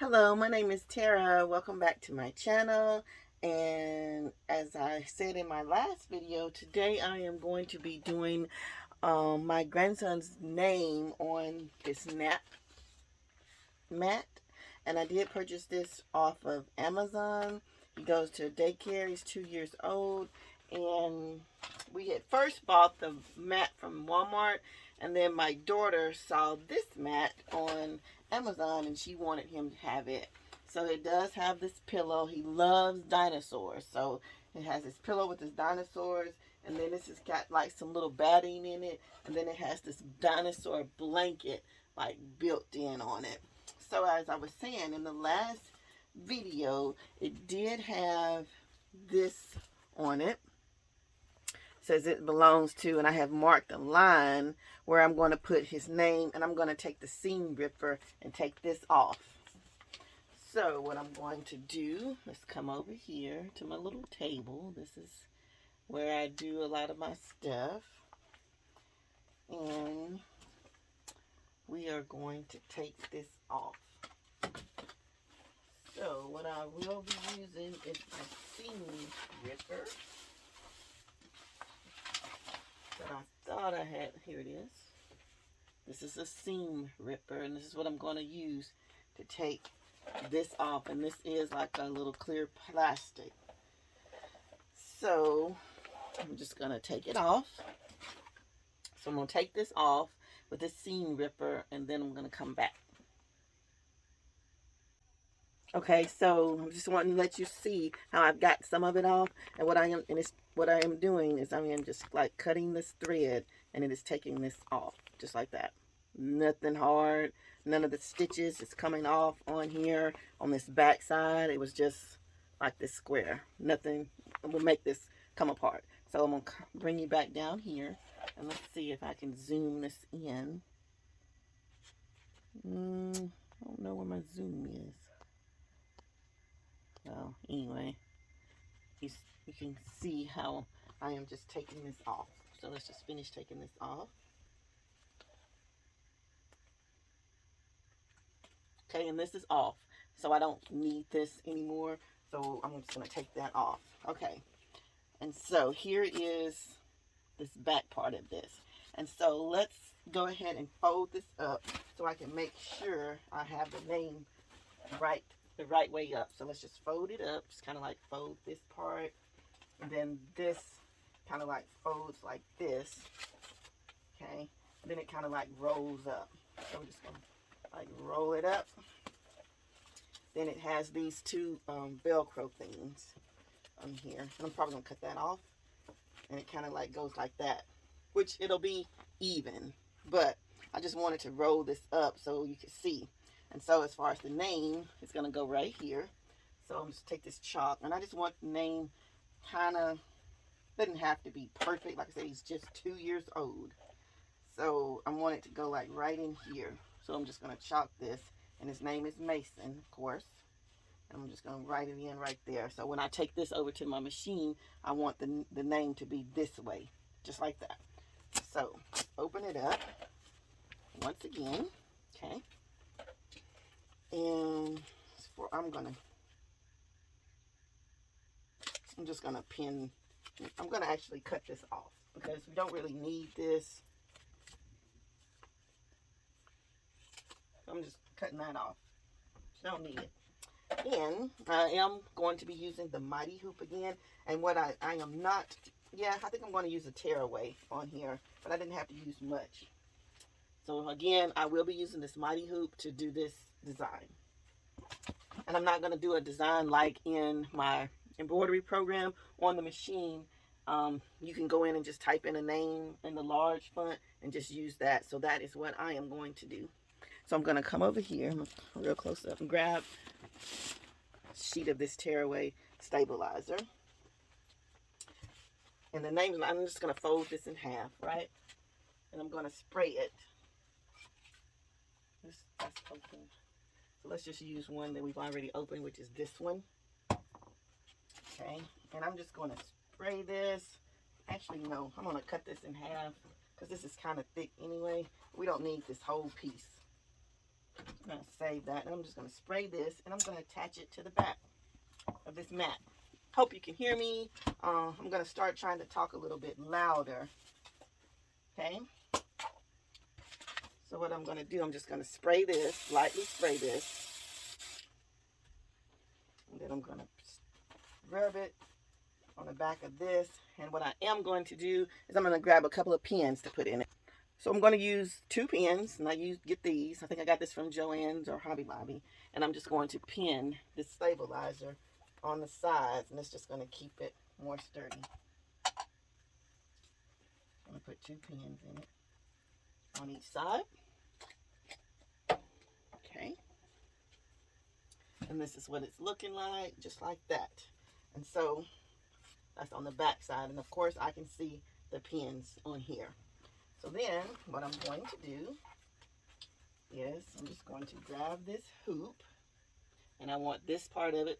Hello, my name is Tara. Welcome back to my channel. And as I said in my last video, today I am going to be doing my grandson's name on this nap mat. And I did purchase this off of Amazon. He goes to daycare. He's 2 years old. And we had first bought the mat from Walmart. And then my daughter saw this mat on Amazon and she wanted him to have it. So it does have this pillow. He loves dinosaurs. So it has this pillow with his dinosaurs. And then this has got like some little batting in it. And then it has this dinosaur blanket like built in on it. So as I was saying in the last video, it did have this on it. Says it belongs to, and I have marked a line where I'm going to put his name, and I'm going to take the seam ripper and take this off. So what I'm going to do, let's come over here to my little table. This is where I do a lot of my stuff. And we are going to take this off. So what I will be using is my seam ripper that I thought I had. Here it is. This is a seam ripper, and this is what I'm going to use to take this off. And this is like a little clear plastic. So I'm just going to take it off. So I'm going to take this off with a seam ripper, and then I'm going to come back. Okay, so I'm just wanting to let you see how I've got some of it off, and what I am doing is I am just like cutting this thread, and it is taking this off just like that. Nothing hard, none of the stitches is coming off on here on this back side. It was just like this square. Nothing will make this come apart. So I'm gonna bring you back down here, and let's see if I can zoom this in. I don't know where my zoom is. Well, anyway, you can see how I am just taking this off. So let's just finish taking this off. Okay, and this is off. So I don't need this anymore. So I'm just going to take that off. Okay, and so here is this back part of this. And so let's go ahead and fold this up so I can make sure I have the name right the right way up. So let's just fold it up, just kind of like fold this part, and then this kind of like folds like this, okay, and then it kind of like rolls up. So I'm just gonna like roll it up. Then it has these two Velcro things on here, and I'm probably gonna cut that off, and it kind of like goes like that, which it'll be even, but I just wanted to roll this up so you can see. And so as far as the name, it's going to go right here. So I'm just take this chalk, and I just want the name kind of, doesn't have to be perfect. Like I said, he's just 2 years old. So I want it to go like right in here. So I'm just going to chalk this, and his name is Mason, of course. And I'm just going to write it in right there. So when I take this over to my machine, I want the name to be this way, just like that. So open it up once again, okay? And I'm just gonna pin. I'm gonna actually cut this off because we don't really need this. So I'm just cutting that off. Don't need it. And I am going to be using the Mighty Hoop again. And what I am not, yeah, I think I'm going to use a tearaway on here, but I didn't have to use much. So again, I will be using this Mighty Hoop to do this design. And I'm not going to do a design like in my embroidery program on the machine. You can go in and just type in a name in the large font and just use that. So that is what I am going to do. So I'm going to come over here, real close up, and grab a sheet of this tearaway stabilizer. And the name, I'm just going to fold this in half, right? And I'm going to spray it. That's open. So let's just use one that we've already opened, which is this one. Okay, and I'm just going to spray this. Actually, no, I'm going to cut this in half because this is kind of thick anyway. We don't need this whole piece. I'm going to save that, and I'm just going to spray this, and I'm going to attach it to the back of this mat. Hope you can hear me. I'm going to start trying to talk a little bit louder. Okay? So what I'm going to do, I'm just going to spray this, lightly spray this. And then I'm going to rub it on the back of this. And what I am going to do is I'm going to grab a couple of pins to put in it. So I'm going to use 2 pins, and get these. I think I got this from Joann's or Hobby Lobby. And I'm just going to pin this stabilizer on the sides, and it's just going to keep it more sturdy. I'm going to put 2 pins in it on each side. Okay. And this is what it's looking like, just like that. And so that's on the back side, and of course I can see the pins on here. So then what I'm going to do is I'm just going to grab this hoop, and I want this part of it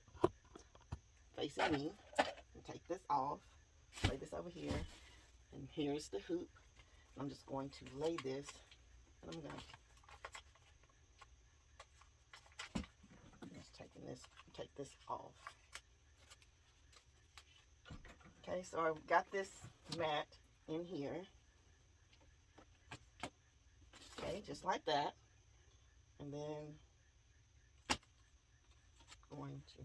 facing me, and take this off, lay this over here, and here's the hoop. I'm just going to lay this, and I'm going to take this off. Okay, so I've got this mat in here. Okay, just like that. And then going to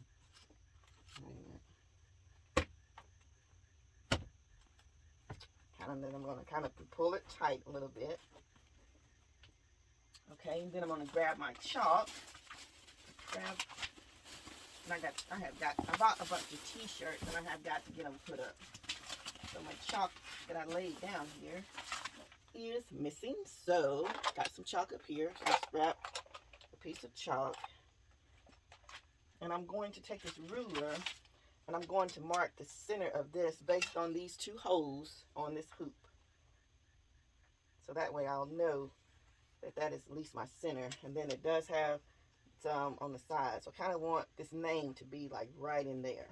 then I'm going to kind of pull it tight a little bit. Okay, and then I'm going to grab my chalk. I bought a bunch of t-shirts, and I have got to get them put up. So my chalk that I laid down here is missing. So got some chalk up here. Just grab a piece of chalk, and I'm going to take this ruler, and I'm going to mark the center of this based on these 2 holes on this hoop. So that way I'll know that that is at least my center. And then it does have some on the side. So I kind of want this name to be like right in there.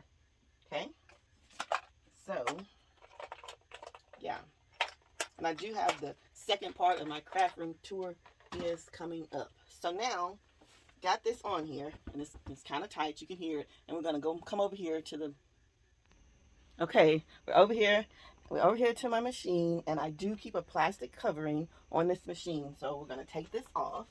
Okay? So, yeah. And I do have the second part of my craft room tour is coming up. So now, got this on here, and it's kind of tight. You can hear it. And we're going to come over here to the... Okay, we're over here to my machine, and I do keep a plastic covering on this machine. So we're going to take this off,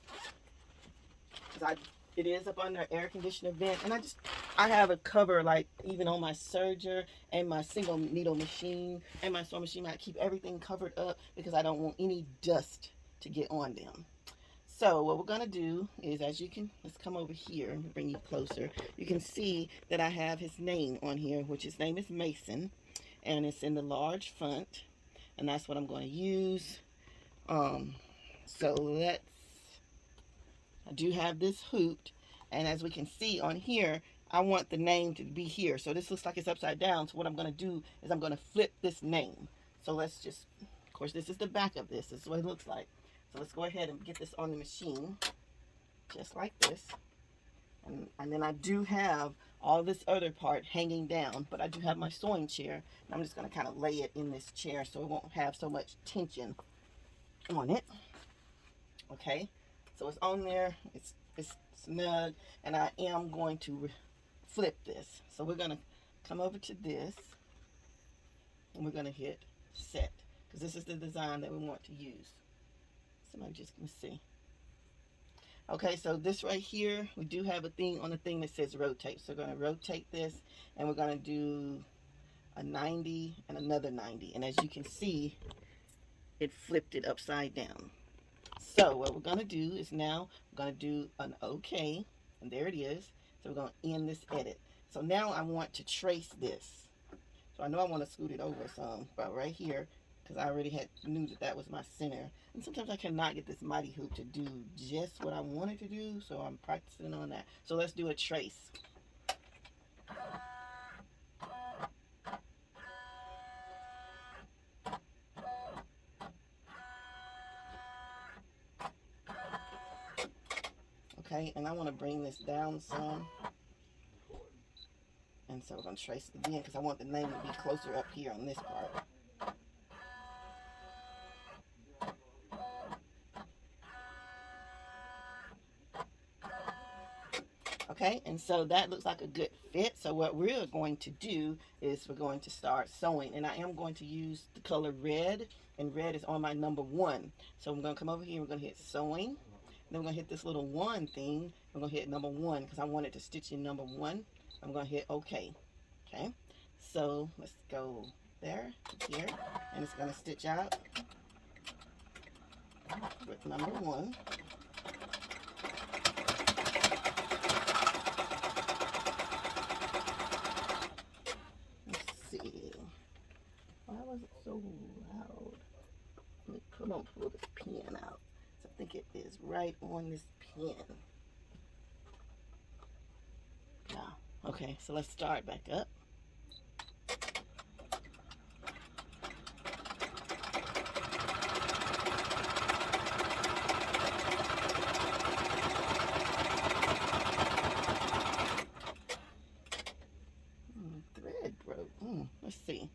because it is up under air conditioner vent, and I have a cover like even on my serger and my single needle machine and my sewing machine. I keep everything covered up because I don't want any dust to get on them. So what we're going to do is, let's come over here and bring you closer. You can see that I have his name on here, which his name is Mason, and it's in the large font, and that's what I'm going to use. So I do have this hooped, and as we can see on here, I want the name to be here. So this looks like it's upside down. So what I'm going to do is I'm going to flip this name. So let's just, of course, this is the back of this. This is what it looks like. So let's go ahead and get this on the machine, just like this. And then I do have all this other part hanging down, but I do have my sewing chair. And I'm just going to kind of lay it in this chair so it won't have so much tension on it. Okay, so it's on there. It's snug, and I am going to flip this. So we're going to come over to this, and we're going to hit set, because this is the design that we want to use. Somebody just can see. Okay, so this right here, we do have a thing on the thing that says rotate. So we're going to rotate this, and we're going to do a 90 and another 90. And as you can see, it flipped it upside down. So what we're going to do is now we're going to do an OK, and there it is. So we're going to end this edit. So now I want to trace this. So I know I want to scoot it over some, but right here, because I already knew that was my center. And sometimes I cannot get this mighty hoop to do just what I wanted to do, so I'm practicing on that. So let's do a trace. Okay, and I want to bring this down some. And so we're going to trace it again because I want the name to be closer up here on this part. Okay, and so that looks like a good fit. So what we're going to do is we're going to start sewing, and I am going to use the color red, and red is on my number 1. So I'm going to come over here, we're going to hit sewing, then we're going to hit this little 1 thing. We're going to hit number 1 because I wanted to stitch in number 1. I'm going to hit OK. Okay, so let's go there, here, and it's going to stitch out with number 1. Why was it so loud? Let me pull this pen out. So I think it is right on this pen. Yeah. Okay, so let's start back up. Thread broke. Let's see.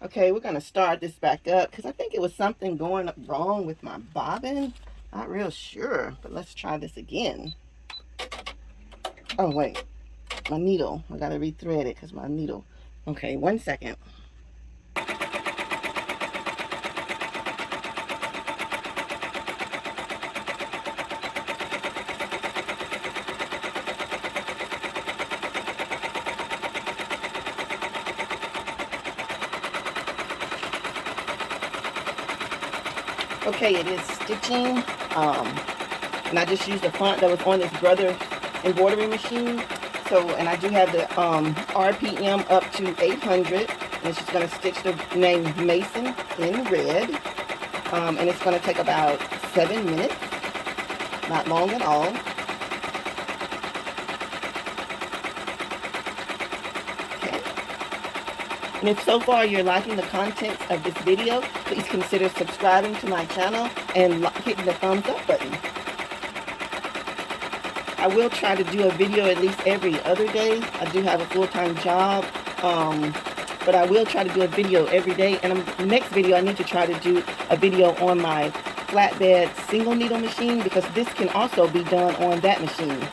Okay, we're going to start this back up because I think it was something going wrong with my bobbin. Not real sure, but let's try this again. Oh, wait. My needle. I got to rethread it because my needle. Okay, 1 second. Okay, it is stitching, and I just used the font that was on this Brother embroidery machine. So, and I do have the RPM up to 800, and it's just going to stitch the name Mason in red, and it's going to take about 7 minutes, not long at all. And if so far you're liking the contents of this video, please consider subscribing to my channel and hitting the thumbs up button. I will try to do a video at least every other day. I do have a full-time job, but I will try to do a video every day. And the next video, I need to try to do a video on my flatbed single needle machine because this can also be done on that machine.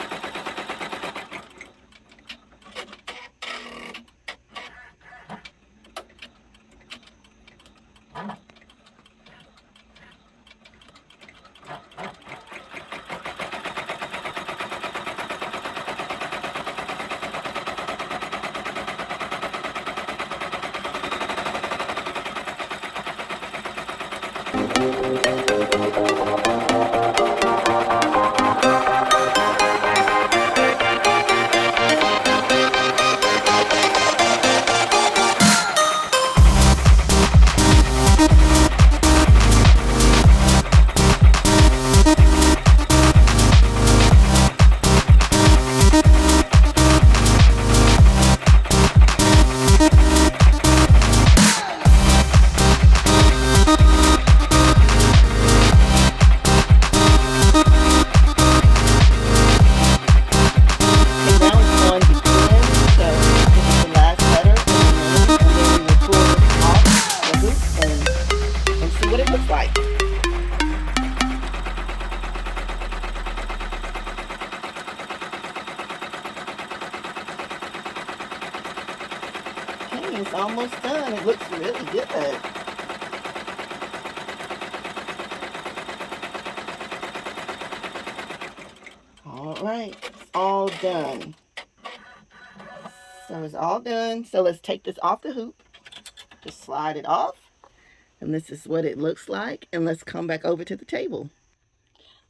It's almost done. It looks really good. All right, it's all done. So it's all done. So let's take this off the hoop. Just slide it off. And this is what it looks like. And let's come back over to the table.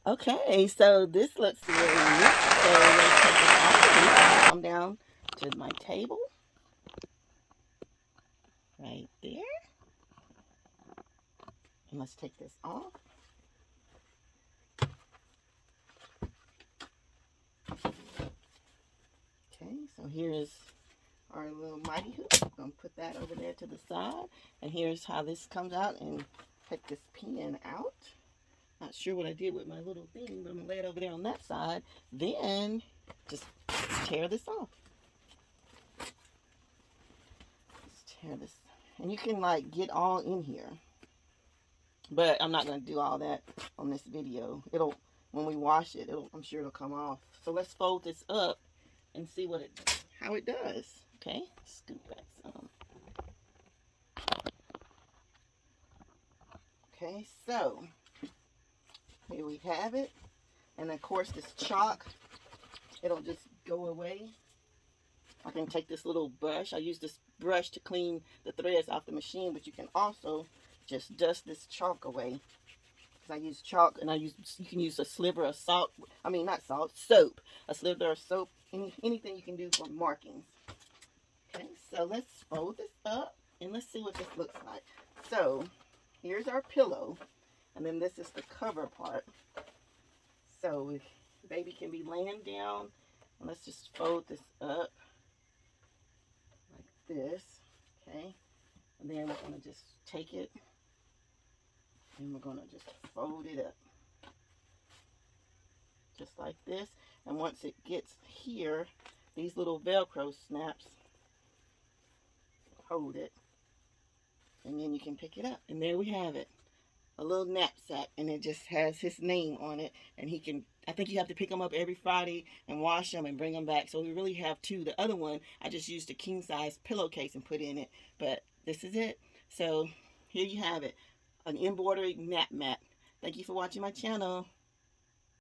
Okay, so this looks really neat. So let's take this off the hoop. Come down to my table. Right there. And let's take this off. Okay, so here's our little mighty hoop. I'm going to put that over there to the side. And here's how this comes out, and take this pin out. Not sure what I did with my little thing, but I'm going to lay it over there on that side. Then just tear this off. Just tear this. And you can like get all in here. But I'm not going to do all that on this video. It'll when we wash it, I'm sure it'll come off. So let's fold this up and see how it does. Okay, scoop back some. Okay, so here we have it. And of course this chalk, it'll just go away. I can take this little brush. I use this brush to clean the threads off the machine, but you can also just dust this chalk away. I use chalk, and you can use a sliver of salt. I mean, not salt, soap. A sliver of soap. Anything you can do for markings. Okay, so let's fold this up, and let's see what this looks like. So, here's our pillow, and then this is the cover part. So, the baby can be laying down, and let's just fold this up like this. Okay, and then we're going to just take it, and we're going to just fold it up. Just like this. And once it gets here, these little Velcro snaps hold it. And then you can pick it up. And there we have it. A little knapsack. And it just has his name on it. And he can, I think you have to pick them up every Friday and wash them and bring them back. So we really have two. The other one, I just used a king size pillowcase and put in it. But this is it. So here you have it. An embroidery nap mat. Thank you for watching my channel.